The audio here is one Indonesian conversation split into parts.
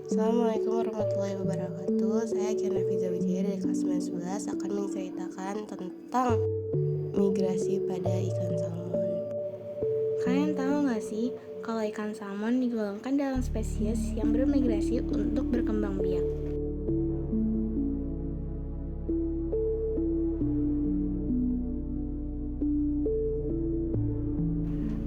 Assalamualaikum warahmatullahi wabarakatuh. Saya Kiana Fiza Wijaya dari kelas 911 akan menceritakan tentang migrasi pada ikan salmon. Kalian tahu nggak sih kalau ikan salmon digolongkan dalam spesies yang bermigrasi untuk berkembang biak?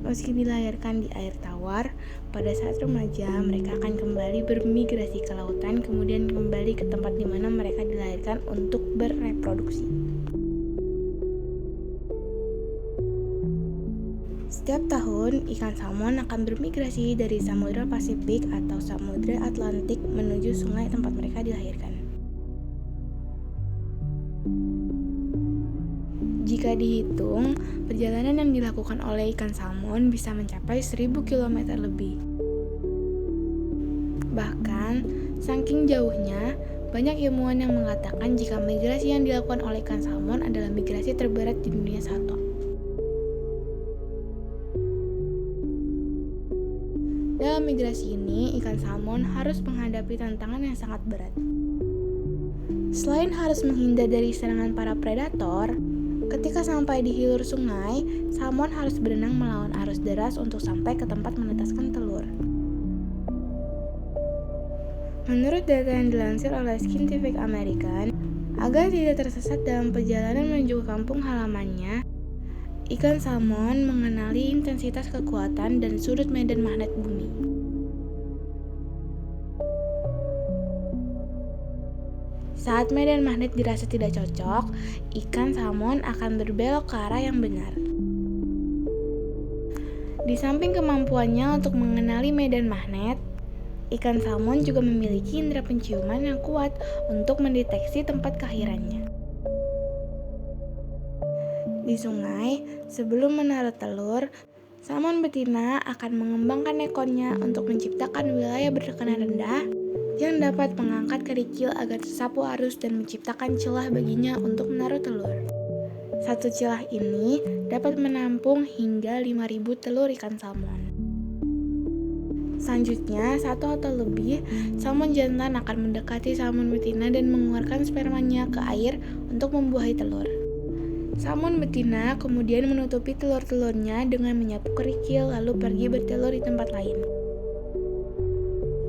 Meski dilahirkan di air tawar, pada saat remaja mereka akan kembali bermigrasi ke lautan, kemudian kembali ke tempat di mana mereka dilahirkan untuk bereproduksi. Setiap tahun, ikan salmon akan bermigrasi dari Samudra Pasifik atau Samudra Atlantik menuju sungai tempat mereka dilahirkan. Jika dihitung, perjalanan yang dilakukan oleh ikan salmon bisa mencapai 1000 km lebih. Bahkan, saking jauhnya, banyak ilmuwan yang mengatakan jika migrasi yang dilakukan oleh ikan salmon adalah migrasi terberat di dunia satwa. Dalam migrasi ini, ikan salmon harus menghadapi tantangan yang sangat berat. Selain harus menghindar dari serangan para predator, ketika sampai di hilir sungai, salmon harus berenang melawan arus deras untuk sampai ke tempat menetaskan telur. Menurut data yang dilansir oleh Scientific American, agar tidak tersesat dalam perjalanan menuju ke kampung halamannya, ikan salmon mengenali intensitas kekuatan dan sudut medan magnet bumi. Saat medan magnet dirasa tidak cocok, ikan salmon akan berbelok ke arah yang benar. Di samping kemampuannya untuk mengenali medan magnet, ikan salmon juga memiliki indera penciuman yang kuat untuk mendeteksi tempat kelahirannya. Di sungai, sebelum menaruh telur, salmon betina akan mengembangkan ekornya untuk menciptakan wilayah bertekanan rendah yang dapat mengangkat kerikil agar tersapu arus dan menciptakan celah baginya untuk menaruh telur. Satu celah ini dapat menampung hingga 5.000 telur ikan salmon. Selanjutnya, satu atau lebih salmon jantan akan mendekati salmon betina dan mengeluarkan spermanya ke air untuk membuahi telur. Salmon betina kemudian menutupi telur-telurnya dengan menyapu kerikil lalu pergi bertelur di tempat lain.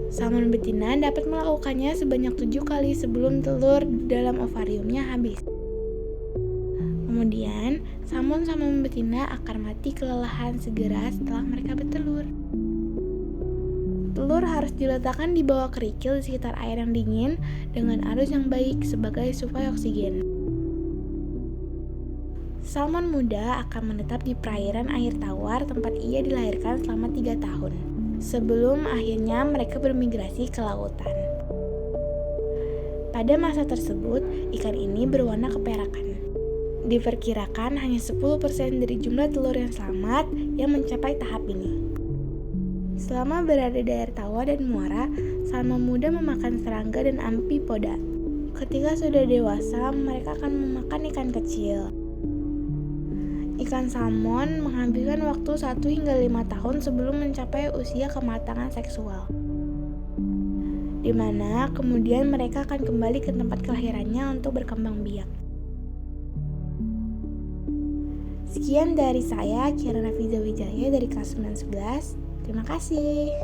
Salmon betina dapat melakukannya sebanyak 7 kali sebelum telur dalam ovariumnya habis. Kemudian, salmon betina akan mati kelelahan segera setelah mereka bertelur. Telur harus diletakkan di bawah kerikil di sekitar air yang dingin dengan arus yang baik sebagai suplai oksigen. Salmon muda akan menetap di perairan air tawar tempat ia dilahirkan selama 3 tahun, sebelum akhirnya mereka bermigrasi ke lautan. Pada masa tersebut, ikan ini berwarna keperakan. Diperkirakan hanya 10% dari jumlah telur yang selamat yang mencapai tahap ini. Selama berada di air tawar dan muara, salmon muda memakan serangga dan amfipoda. Ketika sudah dewasa, mereka akan memakan ikan kecil. Ikan salmon menghabiskan waktu 1 hingga 5 tahun sebelum mencapai usia kematangan seksual, di mana kemudian mereka akan kembali ke tempat kelahirannya untuk berkembang biak. Sekian dari saya, Kiana Fiza Wijaya dari kelas 911. Terima kasih.